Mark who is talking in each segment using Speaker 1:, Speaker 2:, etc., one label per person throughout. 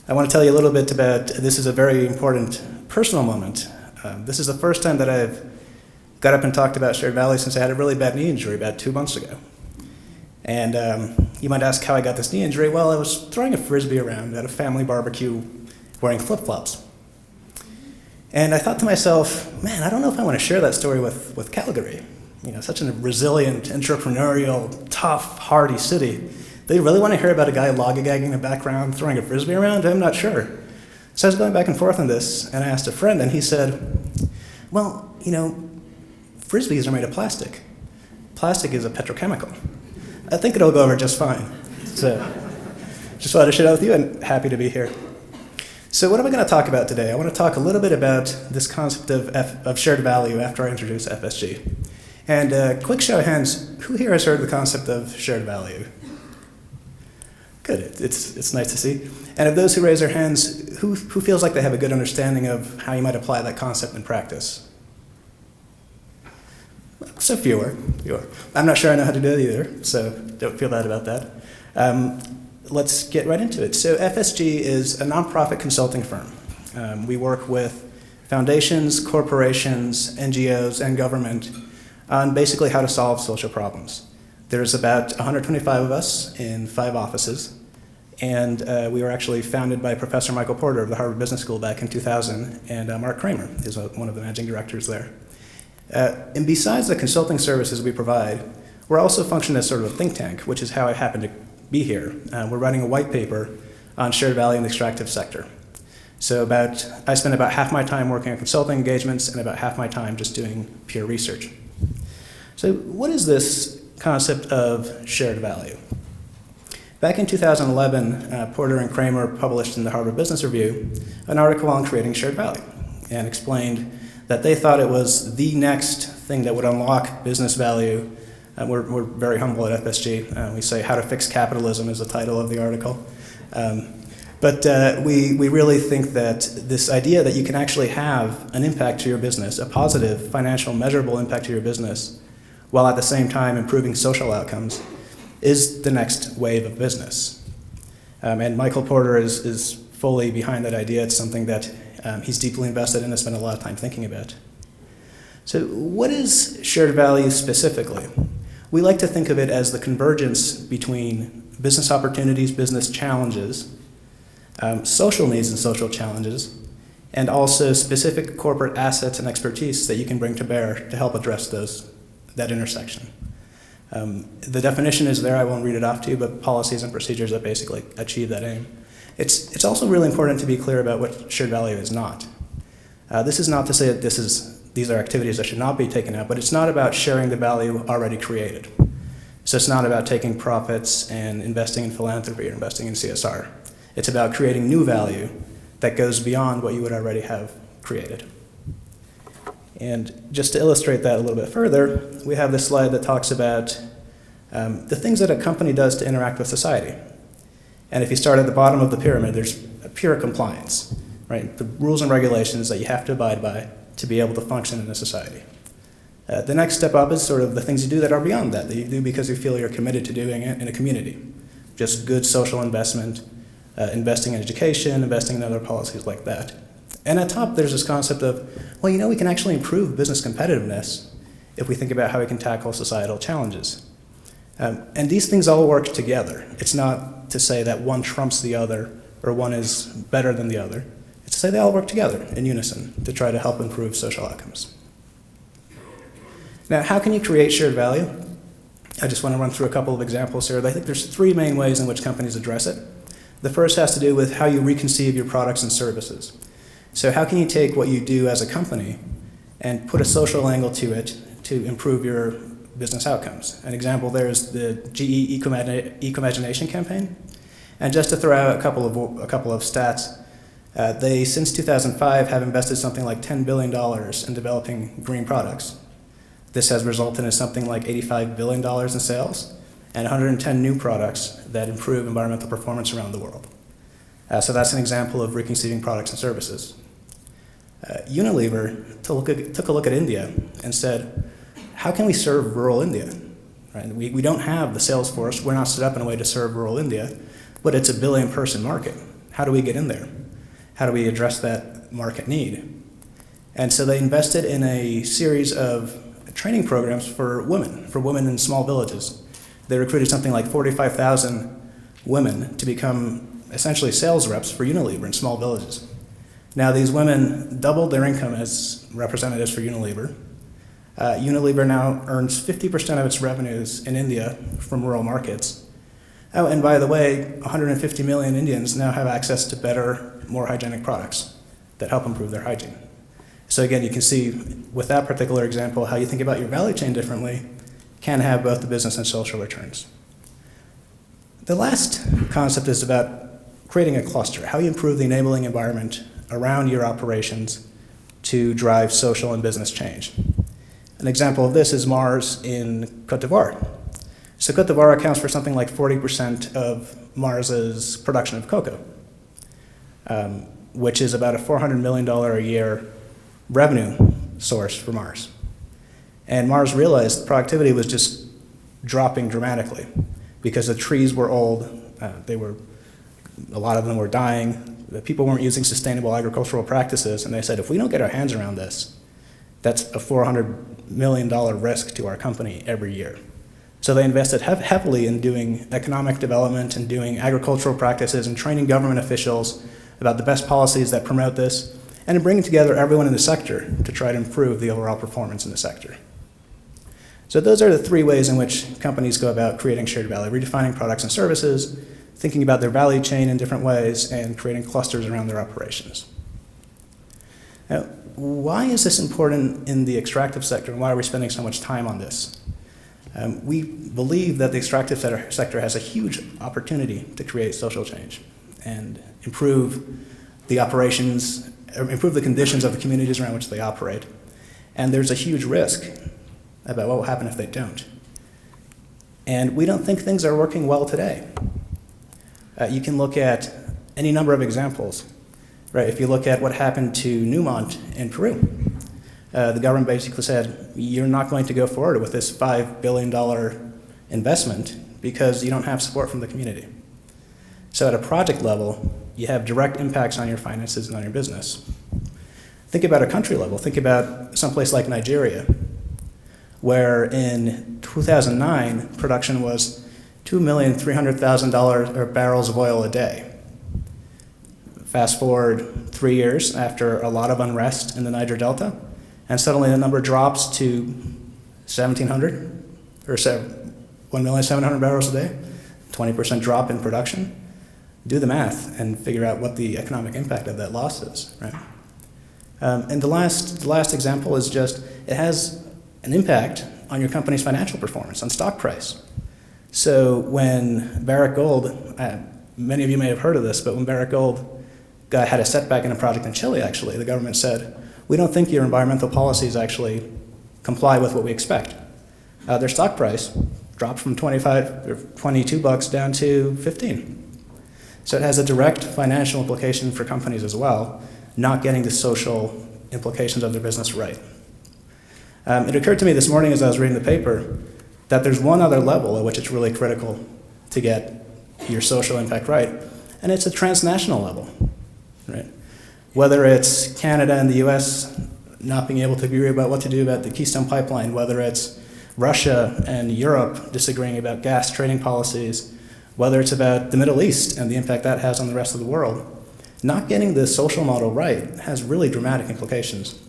Speaker 1: I want to tell you a little bit about, this is a very important personal moment. This is the first time that I've got up and talked about shared value since I had a really bad knee injury about 2 months ago. And you might ask how I got this knee injury. Well, I was throwing a Frisbee around at a family barbecue wearing flip-flops. And I thought to myself, man, I don't know if I want to share that story with Calgary. You know, such a resilient, entrepreneurial, tough, hardy city. They really want to hear about a guy lollygagging in the background, throwing a Frisbee around? I'm not sure. So I was going back and forth on this, and I asked a friend, and he said, well, you know, Frisbees are made of plastic. Plastic is a petrochemical. I think it'll go over just fine. So just wanted to share that with you, and happy to be here. So what am I going to talk about today? I want to talk a little bit about this concept of shared value after I introduce FSG. And quick show of hands, who here has heard the concept of shared value? Good, it's nice to see. And of those who raise their hands, who feels like they have a good understanding of how you might apply that concept in practice? So fewer. I'm not sure I know how to do it either, so don't feel bad about that. Let's get right into it. So FSG is a nonprofit consulting firm. We work with foundations, corporations, NGOs, and government on basically how to solve social problems. There's about 125 of us in 5 offices, and we were actually founded by Professor Michael Porter of the Harvard Business School back in 2000, and Mark Kramer is one of the managing directors there. And besides the consulting services we provide, we're also functioning as sort of a think tank, which is how I happen to be here. We're writing a white paper on shared value in the extractive sector. So I spend about half my time working on consulting engagements and about half my time just doing pure research. So what is this concept of shared value? Back in 2011, Porter and Kramer published in the Harvard Business Review an article on creating shared value and explained that they thought it was the next thing that would unlock business value. We're very humble at FSG. We say how to fix capitalism is the title of the article. But we really think that this idea that you can actually have an impact to your business, a positive financial measurable impact to your business, while at the same time improving social outcomes, is the next wave of business. And Michael Porter is fully behind that idea. It's something that he's deeply invested in and spent a lot of time thinking about. So what is shared value specifically? We like to think of it as the convergence between business opportunities, business challenges, social needs and social challenges, and also specific corporate assets and expertise that you can bring to bear to help address that intersection. The definition is there, I won't read it off to you, but policies and procedures that basically achieve that aim. It's also really important to be clear about what shared value is not. This is not to say that these are activities that should not be taken out, but it's not about sharing the value already created. So it's not about taking profits and investing in philanthropy or investing in CSR. It's about creating new value that goes beyond what you would already have created. And just to illustrate that a little bit further, we have this slide that talks about the things that a company does to interact with society. And if you start at the bottom of the pyramid, there's pure compliance, right? The rules and regulations that you have to abide by to be able to function in a society. The next step up is sort of the things you do that are beyond that you do because you feel you're committed to doing it in a community. Just good social investment, investing in education, investing in other policies like that. And at top, there's this concept of, well, you know, we can actually improve business competitiveness if we think about how we can tackle societal challenges. And these things all work together. It's not to say that one trumps the other or one is better than the other. It's to say they all work together in unison to try to help improve social outcomes. Now, how can you create shared value? I just want to run through a couple of examples here. I think there's 3 main ways in which companies address it. The first has to do with how you reconceive your products and services. So how can you take what you do as a company and put a social angle to it to improve your business outcomes? An example there is the GE Eco-Imagination campaign. And just to throw out a couple of stats, they, since 2005, have invested something like $10 billion in developing green products. This has resulted in something like $85 billion in sales and 110 new products that improve environmental performance around the world. So that's an example of reconceiving products and services. Unilever took a look at India and said, how can we serve rural India? Right? We don't have the sales force. We're not set up in a way to serve rural India, but it's a billion-person market. How do we get in there? How do we address that market need? And so they invested in a series of training programs for women in small villages. They recruited something like 45,000 women to become essentially sales reps for Unilever in small villages. Now, these women doubled their income as representatives for Unilever. Unilever now earns 50% of its revenues in India from rural markets. Oh, and by the way, 150 million Indians now have access to better, more hygienic products that help improve their hygiene. So again, you can see with that particular example how you think about your value chain differently can have both the business and social returns. The last concept is about creating a cluster, how you improve the enabling environment around your operations to drive social and business change. An example of this is Mars in Côte d'Ivoire. So Côte d'Ivoire accounts for something like 40% of Mars's production of cocoa, which is about a $400 million a year revenue source for Mars. And Mars realized productivity was just dropping dramatically because the trees were old, a lot of them were dying, the people weren't using sustainable agricultural practices, and they said, if we don't get our hands around this, that's a $400 million risk to our company every year. So they invested heavily in doing economic development and doing agricultural practices and training government officials about the best policies that promote this, and in bringing together everyone in the sector to try to improve the overall performance in the sector. So those are the three ways in which companies go about creating shared value: redefining products and services, thinking about their value chain in different ways, and creating clusters around their operations. Now, why is this important in the extractive sector, and why are we spending so much time on this? We believe that the extractive sector has a huge opportunity to create social change and improve the operations, improve the conditions of the communities around which they operate. And there's a huge risk about what will happen if they don't. And we don't think things are working well today. You can look at any number of examples. Right, if you look at what happened to Newmont in Peru, the government basically said, you're not going to go forward with this $5 billion investment because you don't have support from the community. So at a project level, you have direct impacts on your finances and on your business. Think about a country level. Think about someplace like Nigeria, where in 2009, production was 2,300,000 barrels of oil a day. Fast forward 3 years after a lot of unrest in the Niger Delta, and suddenly the number drops to 1,700, or 1,700,000 barrels a day, 20% drop in production. Do the math and figure out what the economic impact of that loss is, right? And the last example is just, it has an impact on your company's financial performance, on stock price. So when Barrick Gold, many of you may have heard of this, but when Barrick Gold had a setback in a project in Chile, actually, the government said, we don't think your environmental policies actually comply with what we expect. Their stock price dropped from 25 or 22 bucks down to 15. So it has a direct financial implication for companies as well, not getting the social implications of their business right. It occurred to me this morning as I was reading the paper that there's one other level at which it's really critical to get your social impact right, and it's a transnational level. Right? Whether it's Canada and the US not being able to agree about what to do about the Keystone Pipeline, whether it's Russia and Europe disagreeing about gas trading policies, whether it's about the Middle East and the impact that has on the rest of the world, not getting the social model right has really dramatic implications.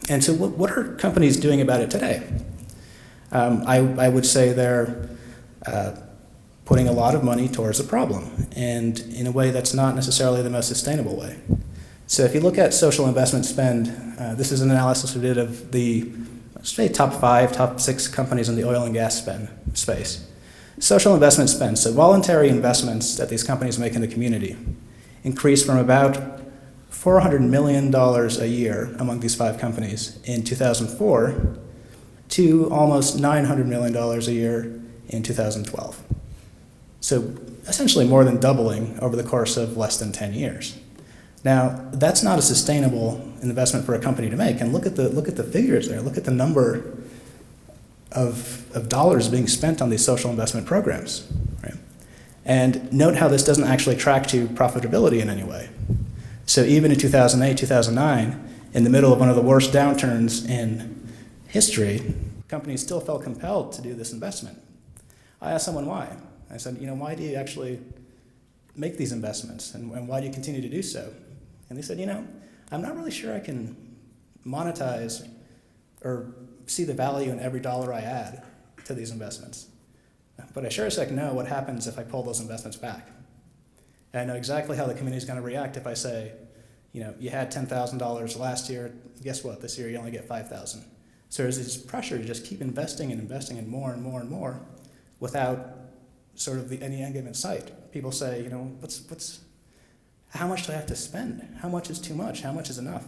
Speaker 1: And so what are companies doing about it today? I would say they're putting a lot of money towards the problem, and in a way that's not necessarily the most sustainable way. So if you look at social investment spend, this is an analysis we did of the, let's say, top 5, top 6 companies in the oil and gas spend space. Social investment spend, so voluntary investments that these companies make in the community, increased from about $400 million a year among these 5 companies in 2004 to almost $900 million a year in 2012. So essentially more than doubling over the course of less than 10 years. Now, that's not a sustainable investment for a company to make. And look at the figures there. Look at the number of dollars being spent on these social investment programs. Right? And note how this doesn't actually track to profitability in any way. So even in 2008, 2009, in the middle of one of the worst downturns in history, companies still felt compelled to do this investment. I asked someone why. I said, why do you actually make these investments, and why do you continue to do so? And they said, I'm not really sure I can monetize or see the value in every dollar I add to these investments. But I sure as heck know what happens if I pull those investments back. And I know exactly how the community is going to react if I say, you had $10,000 last year, guess what, this year you only get $5,000. So there's this pressure to just keep investing and investing in more and more and more without sort of any end game in sight. People say, how much do I have to spend? How much is too much? How much is enough?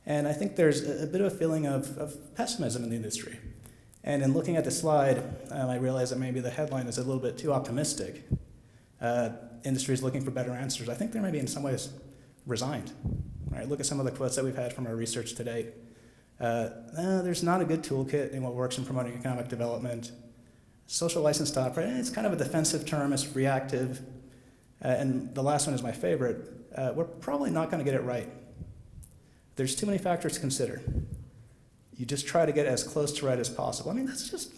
Speaker 1: And I think there's a bit of a feeling of pessimism in the industry. And in looking at the slide, I realized that maybe the headline is a little bit too optimistic. Industry is looking for better answers. I think they're maybe in some ways resigned. Right? Look at some of the quotes that we've had from our research to date. There's not a good toolkit in what works in promoting economic development. Social license to operate, it's kind of a defensive term, it's reactive. And the last one is my favorite. We're probably not going to get it right. There's too many factors to consider. You just try to get as close to right as possible. I mean, that's just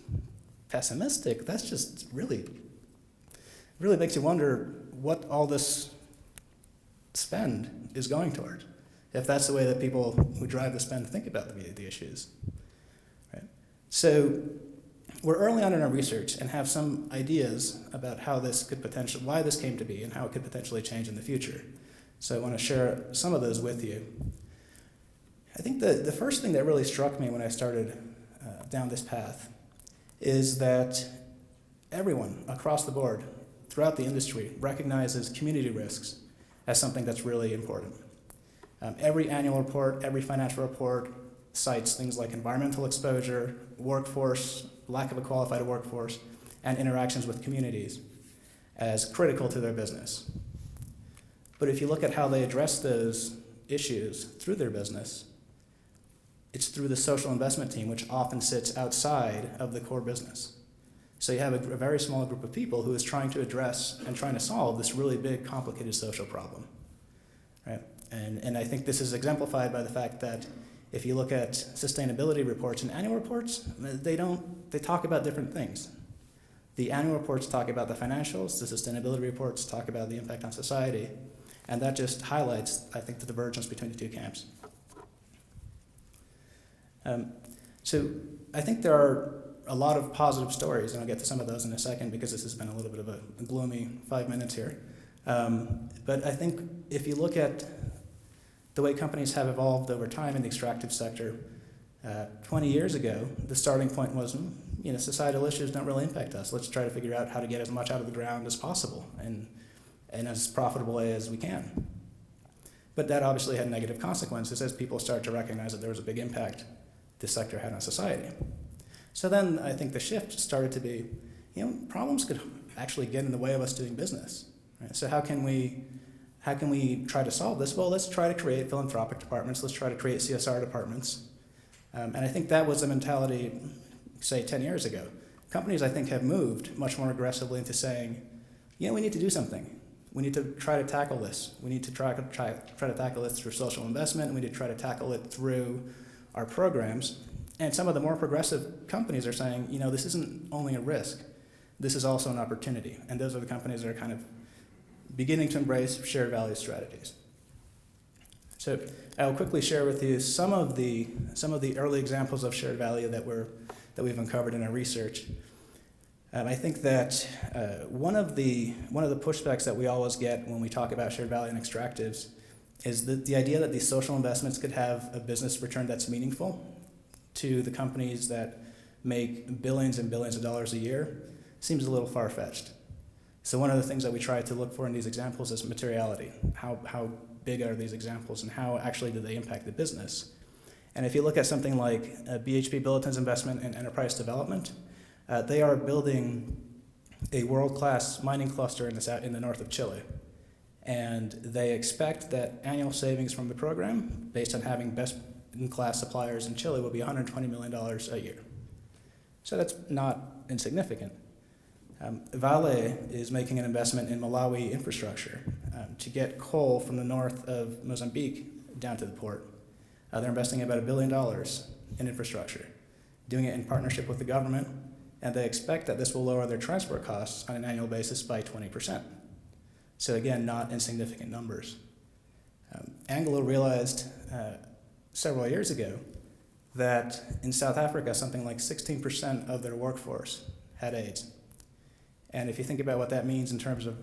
Speaker 1: pessimistic. That's just really makes you wonder what all this spend is going toward, if that's the way that people who drive the spend think about the issues. Right? So we're early on in our research and have some ideas about how this could potentially, why this came to be and how it could potentially change in the future. So I want to share some of those with you. I think the first thing that really struck me when I started down this path is that everyone across the board throughout the industry recognizes community risks as something that's really important. Every annual report, every financial report cites things like environmental exposure, workforce, lack of a qualified workforce, and interactions with communities as critical to their business. But if you look at how they address those issues through their business, it's through the social investment team, which often sits outside of the core business. So you have a very small group of people who is trying to address and trying to solve this really big, complicated social problem. Right? And I think this is exemplified by the fact that if you look at sustainability reports and annual reports, they talk about different things. The annual reports talk about the financials, the sustainability reports talk about the impact on society, and that just highlights, I think, the divergence between the two camps. So I think there are a lot of positive stories, and I'll get to some of those in a second because this has been a little bit of a gloomy 5 minutes here. But I think if you look at the way companies have evolved over time in the extractive sector, 20 years ago, the starting point was, societal issues don't really impact us. Let's try to figure out how to get as much out of the ground as possible and as profitable way as we can. But that obviously had negative consequences as people started to recognize that there was a big impact this sector had on society. So then I think the shift started to be, problems could actually get in the way of us doing business. Right? So how can we try to solve this? Well, let's try to create philanthropic departments. Let's try to create CSR departments. And I think that was the mentality, say, 10 years ago. Companies, I think, have moved much more aggressively into saying, we need to do something. We need to try to tackle this. We need to try to tackle this through social investment. We need to try to tackle it through our programs. And some of the more progressive companies are saying, this isn't only a risk. This is also an opportunity. And those are the companies that are kind of beginning to embrace shared value strategies. So I'll quickly share with you some of the early examples of shared value that we've uncovered in our research. I think that one of the pushbacks that we always get when we talk about shared value and extractives is the idea that these social investments could have a business return that's meaningful to the companies that make billions and billions of dollars a year seems a little far-fetched. So one of the things that we try to look for in these examples is materiality. How big are these examples and how actually do they impact the business? And if you look at something like BHP Billiton's investment in enterprise development, they are building a world-class mining cluster in the north of Chile. And they expect that annual savings from the program, based on having best-in-class suppliers in Chile, will be $120 million a year. So that's not insignificant. Vale is making an investment in Malawi infrastructure to get coal from the north of Mozambique down to the port. They're investing about $1 billion in infrastructure, doing it in partnership with the government, and they expect that this will lower their transport costs on an annual basis by 20%. So again, not insignificant numbers. Anglo realized several years ago that in South Africa, something like 16% of their workforce had AIDS. And if you think about what that means in terms of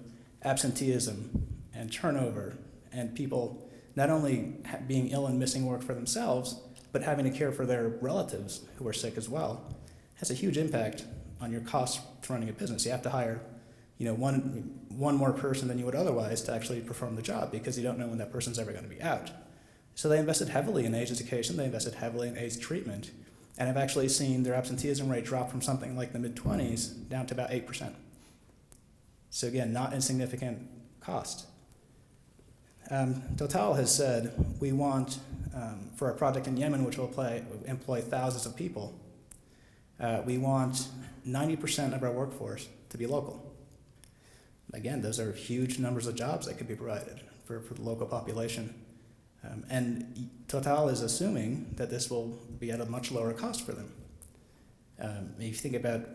Speaker 1: absenteeism and turnover and people not only being ill and missing work for themselves, but having to care for their relatives who are sick as well, has a huge impact on your costs for running a business. You have to hire one more person than you would otherwise to actually perform the job because you don't know when that person's ever going to be out. So they invested heavily in AIDS education, they invested heavily in AIDS treatment, and have actually seen their absenteeism rate drop from something like the mid-20s down to about 8%. So again, not insignificant cost. Total has said, we want, for our project in Yemen, which will employ thousands of people, we want 90% of our workforce to be local. Again, those are huge numbers of jobs that could be provided for the local population. And Total is assuming that this will be at a much lower cost for them. If you think about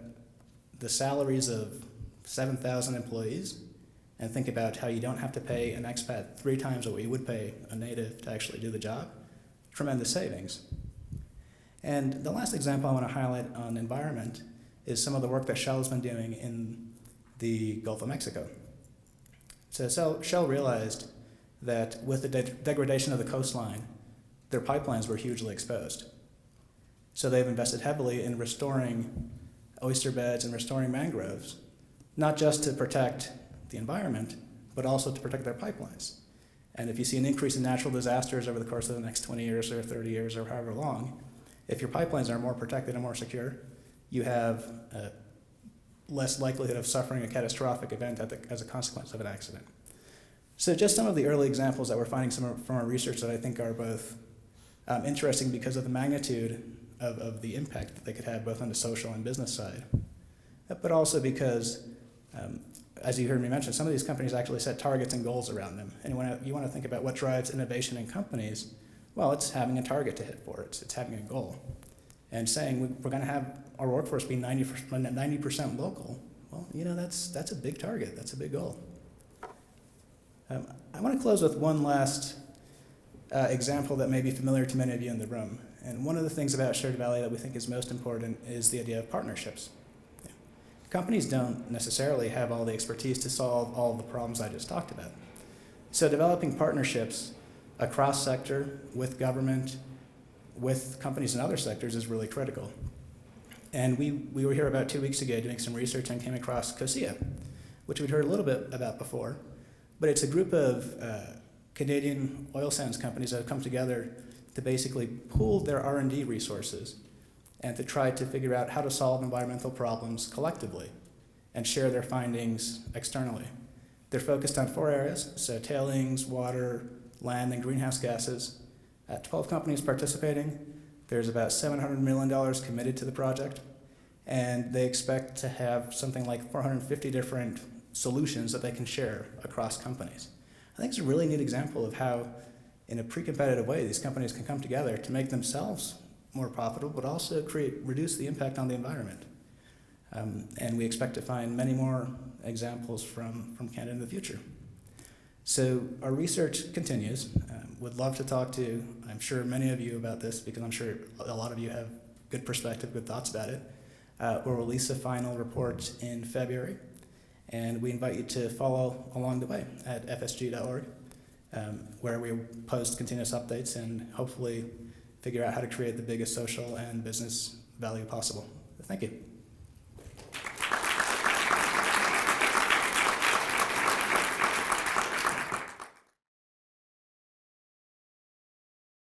Speaker 1: the salaries of 7,000 employees, and think about how you don't have to pay an expat 3 times what you would pay a native to actually do the job, tremendous savings. And the last example I want to highlight on environment is some of the work that Shell has been doing in the Gulf of Mexico. So Shell realized that with the degradation of the coastline, their pipelines were hugely exposed. So they've invested heavily in restoring oyster beds and restoring mangroves, not just to protect the environment, but also to protect their pipelines. And if you see an increase in natural disasters over the course of the next 20 years or 30 years or however long, if your pipelines are more protected and more secure, you have less likelihood of suffering a catastrophic event as a consequence of an accident. So just some of the early examples that we're finding from our research that I think are both interesting because of the magnitude of the impact that they could have both on the social and business side, but also because, as you heard me mention, some of these companies actually set targets and goals around them. And when you want to think about what drives innovation in companies, well, it's having a target to hit for. It's having a goal. And saying we're going to have our workforce be 90% local, well, that's a big target. That's a big goal. I want to close with one last example that may be familiar to many of you in the room. And one of the things about Shared Value that we think is most important is the idea of partnerships. Companies don't necessarily have all the expertise to solve all the problems I just talked about. So developing partnerships across sector, with government, with companies in other sectors is really critical. And we were here about 2 weeks ago doing some research and came across COSIA, which we'd heard a little bit about before. But it's a group of Canadian oil sands companies that have come together to basically pool their R&D resources and to try to figure out how to solve environmental problems collectively and share their findings externally. They're focused on 4 areas, so tailings, water, land, and greenhouse gases. 12 companies participating. There's about $700 million committed to the project, and they expect to have something like 450 different solutions that they can share across companies. I think it's a really neat example of how, in a pre-competitive way, these companies can come together to make themselves more profitable, but also reduce the impact on the environment. And we expect to find many more examples from Canada in the future. So our research continues. Would love to talk to, I'm sure, many of you about this because I'm sure a lot of you have good perspective, good thoughts about it. We'll release a final report in February, and we invite you to follow along the way at fsg.org, where we post continuous updates and hopefully figure out how to create the biggest social and business value possible. Thank you.